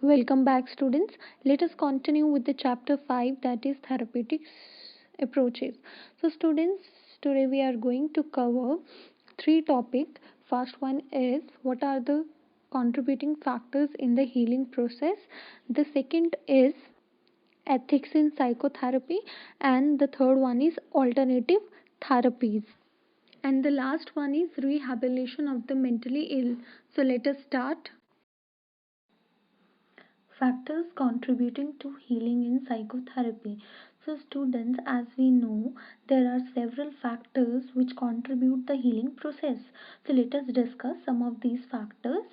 Welcome back, students. Let us continue with the chapter 5, that is therapeutic approaches. So, students, today we are going to cover three topics. First one is what are the contributing factors in the healing process. The second is ethics in psychotherapy, and the third one is alternative therapies. And the last one is rehabilitation of the mentally ill. So, let us start. Factors contributing to healing in psychotherapy. So, students, as we know, there are several factors which contribute the healing process. So, let us discuss some of these factors.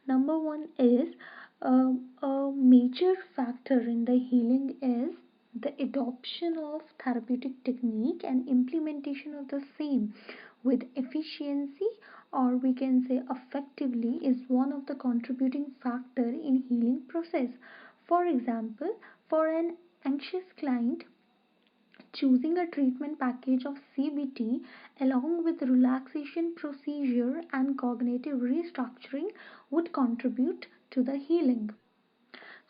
Number one is a major factor in the healing is the adoption of therapeutic technique and implementation of the same with efficiency, or we can say effectively, is one of the contributing factor in healing process. For example, for an anxious client, choosing a treatment package of CBT along with relaxation procedure and cognitive restructuring would contribute to the healing.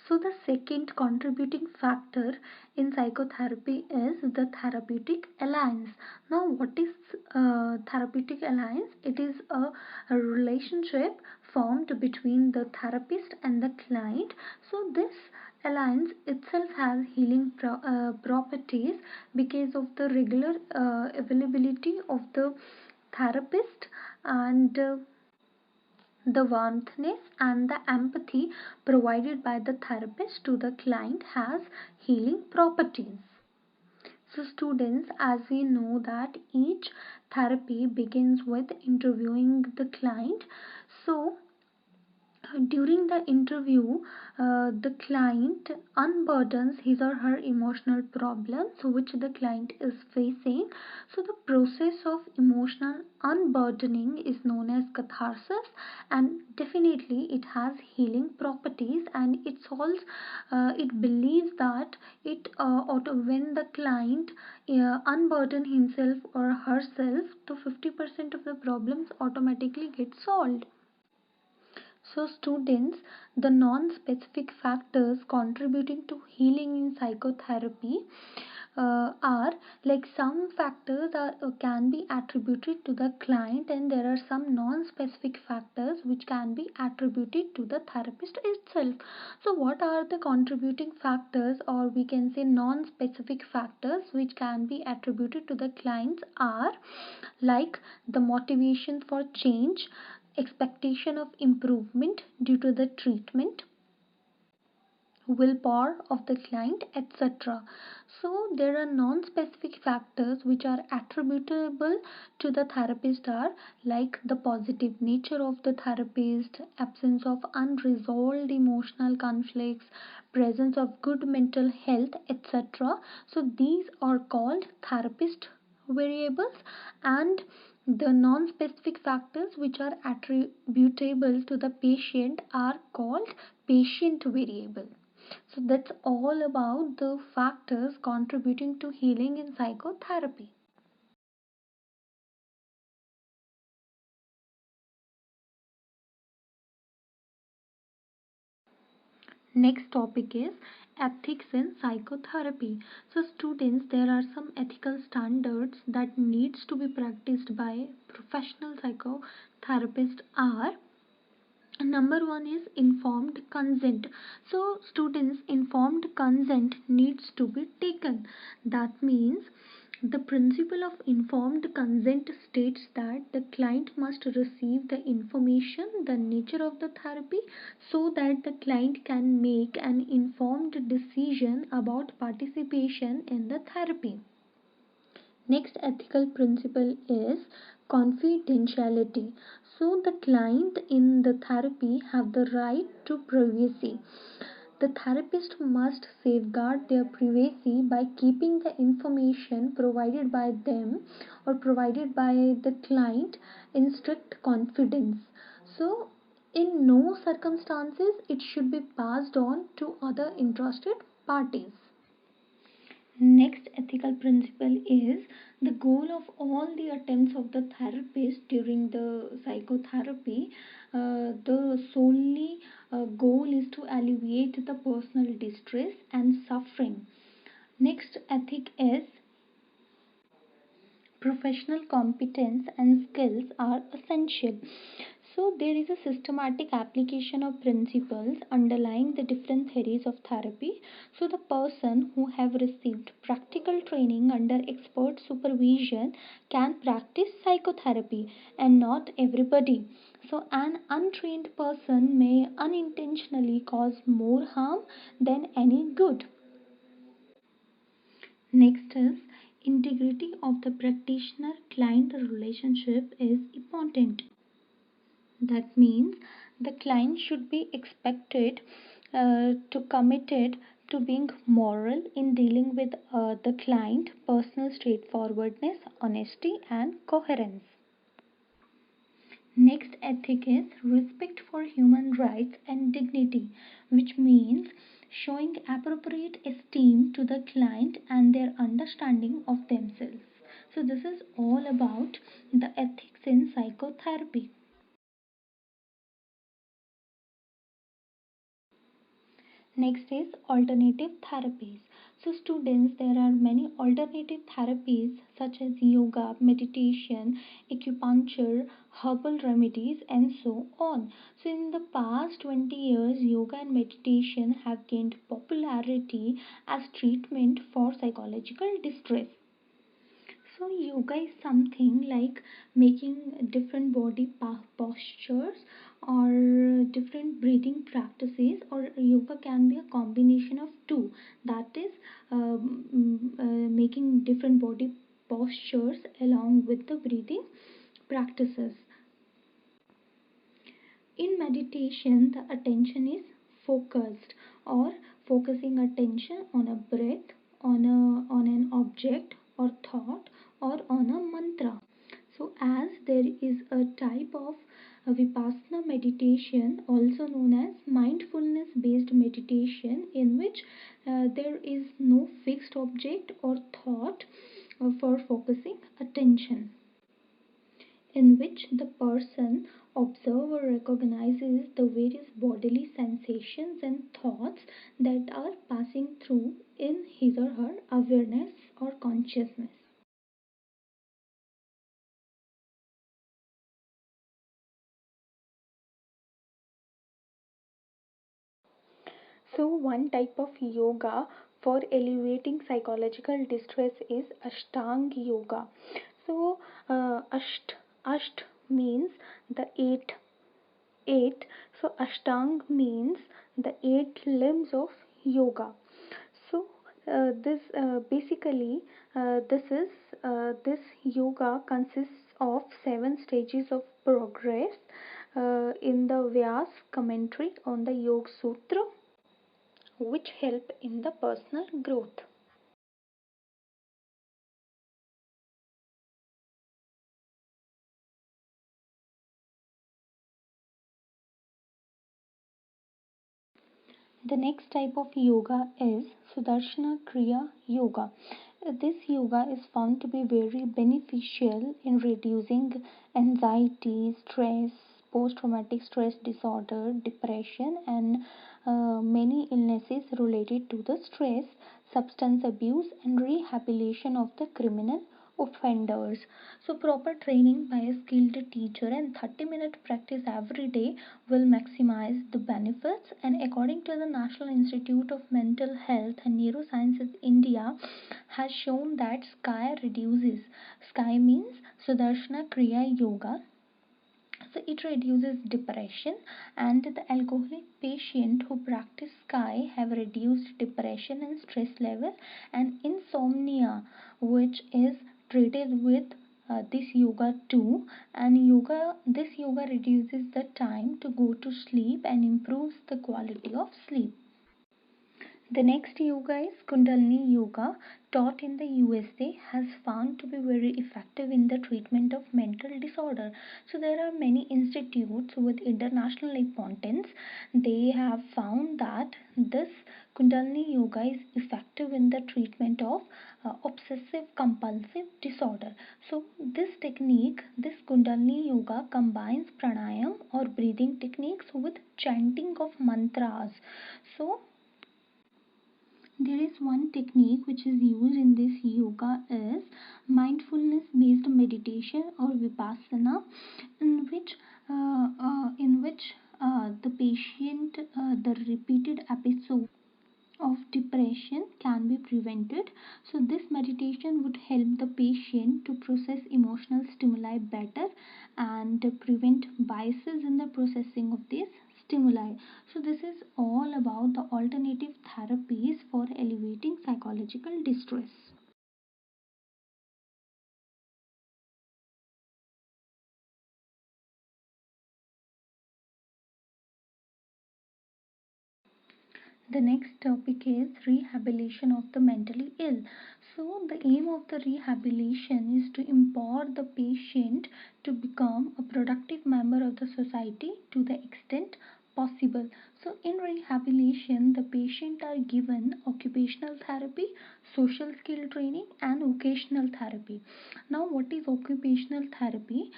So, the second contributing factor in psychotherapy is the therapeutic alliance. Now, what is therapeutic alliance? It is a relationship formed between the therapist and the client. So, this alliance itself has healing properties because of the regular availability of the therapist, and the warmthness and the empathy provided by the therapist to the client has healing properties. So, students, as we know that each therapy begins with interviewing the client. So, during the interview, the client unburdens his or her emotional problems which the client is facing. So, the process of emotional unburdening is known as catharsis, and definitely it has healing properties, and it solves, it believes that when the client unburden himself or herself, to 50% of the problems automatically get solved. So, students, the non-specific factors contributing to healing in psychotherapy are like some factors can be attributed to the client, and there are some non-specific factors which can be attributed to the therapist itself. So, what are the contributing factors, or we can say non-specific factors which can be attributed to the clients are like the motivation for change, expectation of improvement due to the treatment, willpower of the client, etc. So there are non-specific factors which are attributable to the therapist are like the positive nature of the therapist, absence of unresolved emotional conflicts, presence of good mental health, etc. So these are called therapist variables, and the non-specific factors which are attributable to the patient are called patient variable. So that's all about the factors contributing to healing in psychotherapy. Next topic is ethics in psychotherapy. So students, there are some ethical standards that needs to be practiced by professional psychotherapists are. Number one is informed consent. So students, informed consent needs to be taken. That means the principle of informed consent states that the client must receive the information, the nature of the therapy, so that the client can make an informed decision about participation in the therapy. Next ethical principle is confidentiality. So the client in the therapy have the right to privacy. The therapist must safeguard their privacy by keeping the information provided by them or provided by the client in strict confidence. So in no circumstances it should be passed on to other interested parties. Next ethical principle is the goal of all the attempts of the therapist during the psychotherapy. The solely goal is to alleviate the personal distress and suffering. Next ethic is professional competence and skills are essential. So, there is a systematic application of principles underlying the different theories of therapy. So, the person who have received practical training under expert supervision can practice psychotherapy, and not everybody. So, an untrained person may unintentionally cause more harm than any good. Next is integrity of the practitioner client relationship is important. That means the client should be expected to committed to being moral in dealing with the client, personal straightforwardness, honesty, and coherence. Next ethic is respect for human rights and dignity, which means showing appropriate esteem to the client and their understanding of themselves. So, this is all about the ethics in psychotherapy. Next is alternative therapies. So, students, there are many alternative therapies such as yoga, meditation, acupuncture, herbal remedies, and so on. So, in the past 20 years, yoga and meditation have gained popularity as treatment for psychological distress. So, yoga is something like making different body postures or different breathing practices, or yoga can be a combination of two, that is, making different body postures along with the breathing practices. In meditation, the attention is focused, or focusing attention on a breath, on an object or thought, or on a mantra. So, as there is a type of vipassana meditation, also known as mindfulness based meditation, in which there is no fixed object or thought for focusing attention, in which the person observer recognizes the various bodily sensations and thoughts that are passing through in his or her awareness or consciousness. So, one type of yoga for alleviating psychological distress is Ashtanga yoga. So, Asht means the eight. So, Ashtang means the eight limbs of yoga. So, this basically this yoga consists of seven stages of progress in the Vyas commentary on the Yoga Sutra, which help in the personal growth. The next type of yoga is Sudarshana Kriya Yoga. This yoga is found to be very beneficial in reducing anxiety, stress, post traumatic stress disorder, depression, and many illnesses related to the stress, substance abuse, and rehabilitation of the criminal offenders. So, proper training by a skilled teacher and 30-minute practice every day will maximize the benefits. And according to the National Institute of Mental Health and Neurosciences India, has shown that sky means Sudarshana Kriya Yoga, so it reduces depression, and the alcoholic patient who practice sky have reduced depression and stress level, and insomnia, which is treated with this yoga too. And this yoga reduces the time to go to sleep and improves the quality of sleep. The next yoga is Kundalini Yoga, taught in the USA, has found to be very effective in the treatment of mental disorder. So there are many institutes with international importance. They have found that this Kundalini Yoga is effective in the treatment of obsessive compulsive disorder. So this technique, this Kundalini Yoga combines pranayam or breathing techniques with chanting of mantras. So there is one technique which is used in this yoga is mindfulness based meditation or vipassana, in which the patient the repeated episode of depression can be prevented. So this meditation would help the patient to process emotional stimuli better and prevent biases in the processing of these stimuli. So this is all about the alternative therapies for alleviating psychological distress. The next topic is rehabilitation of the mentally ill. So, the aim of the rehabilitation is to empower the patient to become a productive member of the society to the extent possible. So, in rehabilitation, the patient are given occupational therapy, social skill training, and vocational therapy. Now, what is occupational therapy?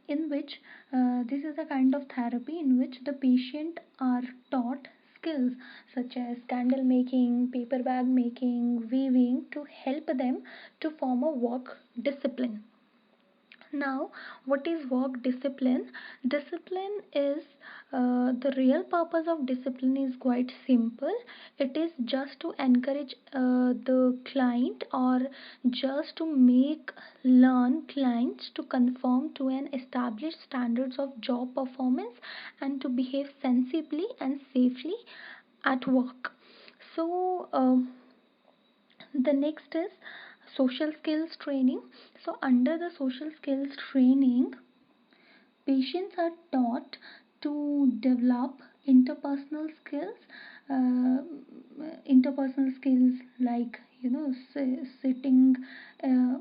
In which this is a kind of therapy in which the patient are taught skills such as candle making, paper bag making, weaving to help them to form a work discipline. Now, what is work discipline? Discipline is the real purpose of discipline is quite simple. It is just to encourage the client or just to make learn clients to conform to an established standards of job performance and to behave sensibly and safely at work. So, the next is social skills training. So under the social skills training, patients are taught to develop uh, interpersonal skills like sitting. uh,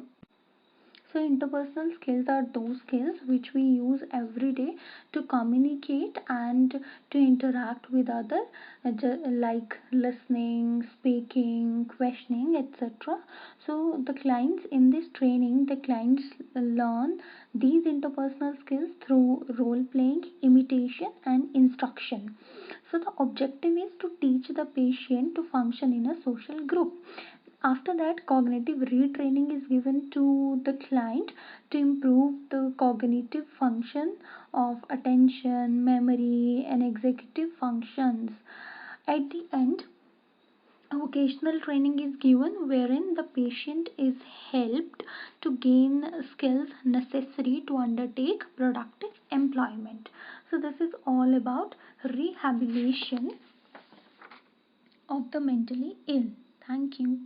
so, interpersonal skills are those skills which we use every day to communicate and to interact with others, like listening, speaking, questioning, etc. So, the clients in this training, the clients learn these interpersonal skills through role playing, imitation, and instruction. So, the objective is to teach the patient to function in a social group. After that, cognitive retraining is given to the client to improve the cognitive function of attention, memory, and executive functions. At the end, vocational training is given wherein the patient is helped to gain skills necessary to undertake productive employment. So, this is all about rehabilitation of the mentally ill. Thank you.